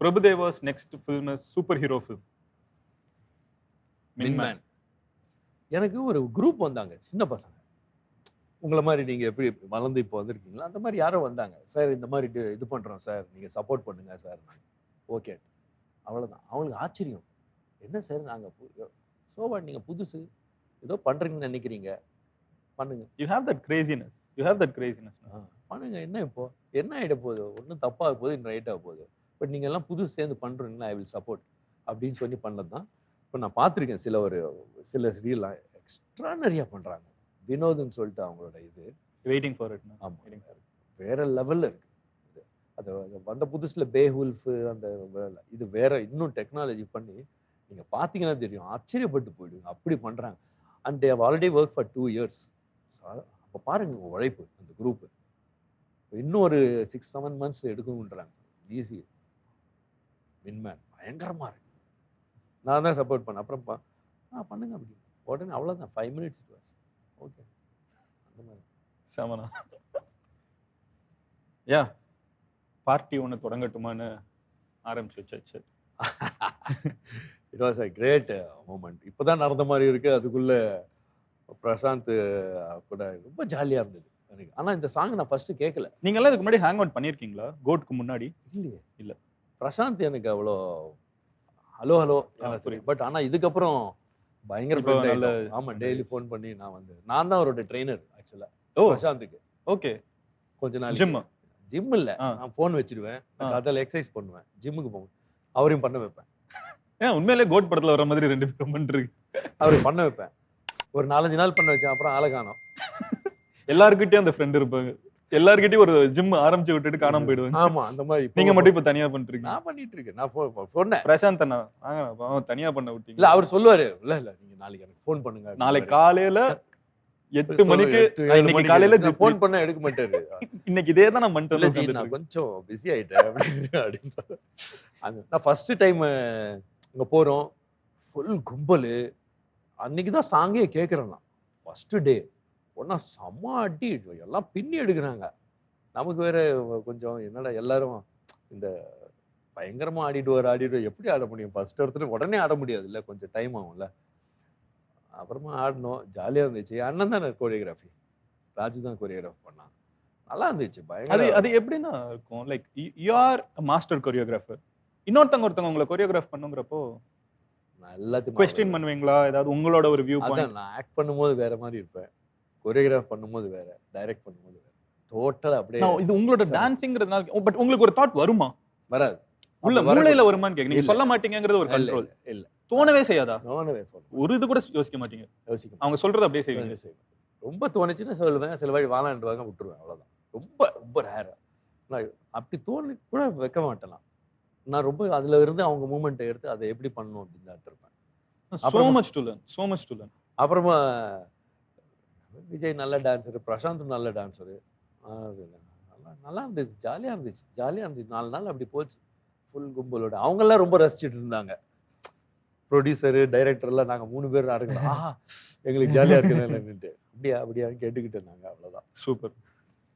Prabhudeva's next film super hero film மின்மேன். எனக்கு ஒரு குரூப் வந்தாங்க, சின்ன பசங்க. உங்களை மாதிரி நீங்க எப்படி வளர்ந்து இப்போ வந்திருக்கீங்களா, அந்த மாதிரி யாரோ வந்தாங்க. சார் இந்த மாதிரி இது பண்றோம் சார், நீங்க சப்போர்ட் பண்ணுங்க சார். ஓகே, அவ்வளவுதான். அவங்களுக்கு ஆச்சரியம், என்ன சார் நாங்க சோவா நீங்க புதுசு ஏதோ பண்றீங்கன்னு நினைக்கிறீங்க, பண்ணுங்க. You have that graciousness, you have that graciousness. பண்ணுங்க, என்ன இப்போ என்ன ஆகிட போகுது, ஒன்றும் தப்பாக போகுது, இன்னும் ரைட்டாக போகுது. பட் நீங்கள் எல்லாம் புதுசு சேர்ந்து பண்ணுறீங்களா, ஐ வில் சப்போர்ட் அப்படின்னு சொல்லி பண்ணது தான். இப்போ நான் பார்த்துருக்கேன் சில ரீலாம் எக்ஸ்ட்ரானரியாக பண்ணுறாங்க. வினோத்னு சொல்லிட்டு அவங்களோட இது வெயிட்டிங் ஃபார் இட். ஆமாம், வேற லெவலில் இருக்குது. அது வந்த புதுசில் பேஹுல்ஃபு அந்த இது வேற இன்னும் டெக்னாலஜி பண்ணி நீங்கள் பார்த்தீங்கன்னா தெரியும், ஆச்சரியப்பட்டு போயிடுங்க, அப்படி பண்ணுறாங்க. And they already work for 2 years. அப்போ பாருங்க உழைப்பு அந்த குரூப்பு. இன்னும் ஒரு 6-7 months எடுக்கணுன்றாங்க. ஈஸி. மின்மேன் பயங்கரமா இருக்கு. நான் தான் சப்போர்ட் பண்ணேன். அப்புறம் பண்ணுங்க அப்படி உடனே அவ்வளோதான், 5 minutes ஓகே. அந்த மாதிரி செமனா. யா பார்ட்டி ஒன்று தொடங்கட்டுமான்னு ஆரம்பிச்சு வச்சாச்சு. It was a great moment. இப்போதான் நடந்த மாதிரி இருக்கு. அதுக்குள்ள பிரசாந்த் கூட ரொம்ப ஜாலியாக இருந்தது எனக்கு. ஆனால் இந்த சாங் நான் ஃபர்ஸ்ட் கேட்கல. நீங்களாம் இதுக்கு முன்னாடி ஹேங் அவுட் பண்ணியிருக்கீங்களா கோட்க்கு முன்னாடி? இல்லையே. இல்லை. பிரசாந்த் எனக்கு அவ்வளோ ஹலோ சரி. பட் ஆனால் இதுக்கப்புறம் பயங்கர ஃப்ரெண்ட். ஆமாம், டெய்லி ஃபோன் பண்ணி நான் தான் அவரோட ட்ரெயினர் ஆக்சுவலாக. பிரசாந்துக்கு. ஓகே. கொஞ்ச நாள் ஜிம் இல்லை, நான் ஃபோன் வச்சிருவேன், அதில் எக்ஸசைஸ் பண்ணுவேன், ஜிம்முக்கு போவேன், அவரையும் பண்ண வைப்பேன். உண்மையிலே கோட் படத்தில் வர மாதிரி 2 பேரும் பண்ணிருக்கு. அவரையும் பண்ண வைப்பேன். ஒரு 4-5 நாள் பண்ண வச்சேன், அப்புறம் ஆளை காணோம். எல்லாருக்கிட்டையும் அந்த ஃப்ரெண்ட் இருப்பாங்க, எல்லாருக்கிட்டையும் ஒரு ஜிம் ஆரம்பிச்சு விட்டுட்டு காணாம போயிடுவாங்க. ஆமா, அந்த மாதிரி. நீங்க மட்டும் இப்ப தனியா பண்றீங்க? நான் பண்ணிட்டு இருக்கேன். நான் சொன்னேன் பிரசாந்த் அண்ணா தனியா பண்ண விட்டீங்க. இல்ல, அவர் சொல்லுவாரு, இல்ல நீங்க நாளைக்கு எனக்கு ஃபோன் பண்ணுங்க, நாளைக்கு காலையில 8 மணிக்கு. இன்னைக்கு காலையில ஃபோன் பண்ண எடுக்க மாட்டாரு. இன்னைக்கு இதே தான் நான் பண்ணிட்டேன், நான் கொஞ்சம் பிஸி ஆயிட்டேன் அப்படின்னு சொல்ல. நான் ஃபர்ஸ்ட் டைம் இங்க போறோம், ஃபுல் கும்பல். அன்னைக்கு தான் சாங்கே கேட்குறேன் நான். ஃபர்ஸ்ட் டே ஒன்னா செம்ம அடி, எல்லாம் பின்னி எடுக்கிறாங்க. நமக்கு வேற கொஞ்சம் என்னடா எல்லாரும் இந்த பயங்கரமா ஆடிடுவார், எப்படி ஆட முடியும், ஃபர்ஸ்ட் ஒருத்தர் உடனே ஆட முடியாது இல்லை, கொஞ்சம் டைம் ஆகும்ல. அப்புறமா ஆடணும், ஜாலியாக இருந்துச்சு. அண்ணன் தான் கோரியோகிராஃபி, ராஜு தான் கோரியோகிராஃபி பண்ணான், நல்லா இருந்துச்சு. பயங்கர. அது எப்படின்னா இருக்கும், like you are master choreographer, ஒருத்தவங்க உங்களை கோரியோகிராஃப் பண்ணுங்கிறப்போ எல்லாத்தையும் क्वेश्चन பண்ணுவீங்களா? ஏதாவது உங்களோட ஒரு வியூ பாயிண்ட்? நான் ஆக்ட் பண்ணும்போது வேற மாதிரி இருப்பேன், கோரியோகிராஃப் பண்ணும்போது வேற, டைரக்ட் பண்ணும்போது வேற, டோட்டலா அப்படியே. இது உங்களோட டான்சிங்கிறதுனால. பட் உங்களுக்கு ஒரு தாட் வருமா? வராது. உள்ள மூளையில வருமான்னு கேக்குறீங்க. நீங்க சொல்ல மாட்டீங்கங்கிறது ஒரு கண்ட்ரோல். இல்ல, தோணவே செய்யாதா? தோணவே ஒரு இது கூட யோசிக்க மாட்டீங்க? அவங்க சொல்றது அப்படியே செய்வீங்க? ரொம்ப தோணுச்சுன்னா சொல்லுவேன், சில வாட்டி வாழாண்டுவாங்க, விட்டுருவேன், அவ்வளவுதான். ரொம்ப ரொம்ப ரேர். நான் அப்படி தோணி கூட வைக்க மாட்டேன். நான் ரொம்ப அதுல இருந்து அவங்க மூமெண்ட் எடுத்து அதை எப்படி பண்ணணும் அப்படின்னு தான் இருப்பேன். so much to learn. அப்புறமா விஜய் நல்ல டான்ஸரு, பிரசாந்த் நல்ல டான்ஸரு, நல்லா இருந்துச்சு, ஜாலியா இருந்துச்சு. 4 நாள் அப்படி போச்சு ஃபுல் கும்பலோட. அவங்கெல்லாம் ரொம்ப ரசிச்சுட்டு இருந்தாங்க. ப்ரொடியூசரு, டைரக்டர் எல்லாம் நாங்கள் 3 பேர் ஆடுங்களா, எங்களுக்கு ஜாலியா இருக்குன்னு அப்படியான்னு கேட்டுக்கிட்டு நாங்க. அவ்வளவுதான். சூப்பர்.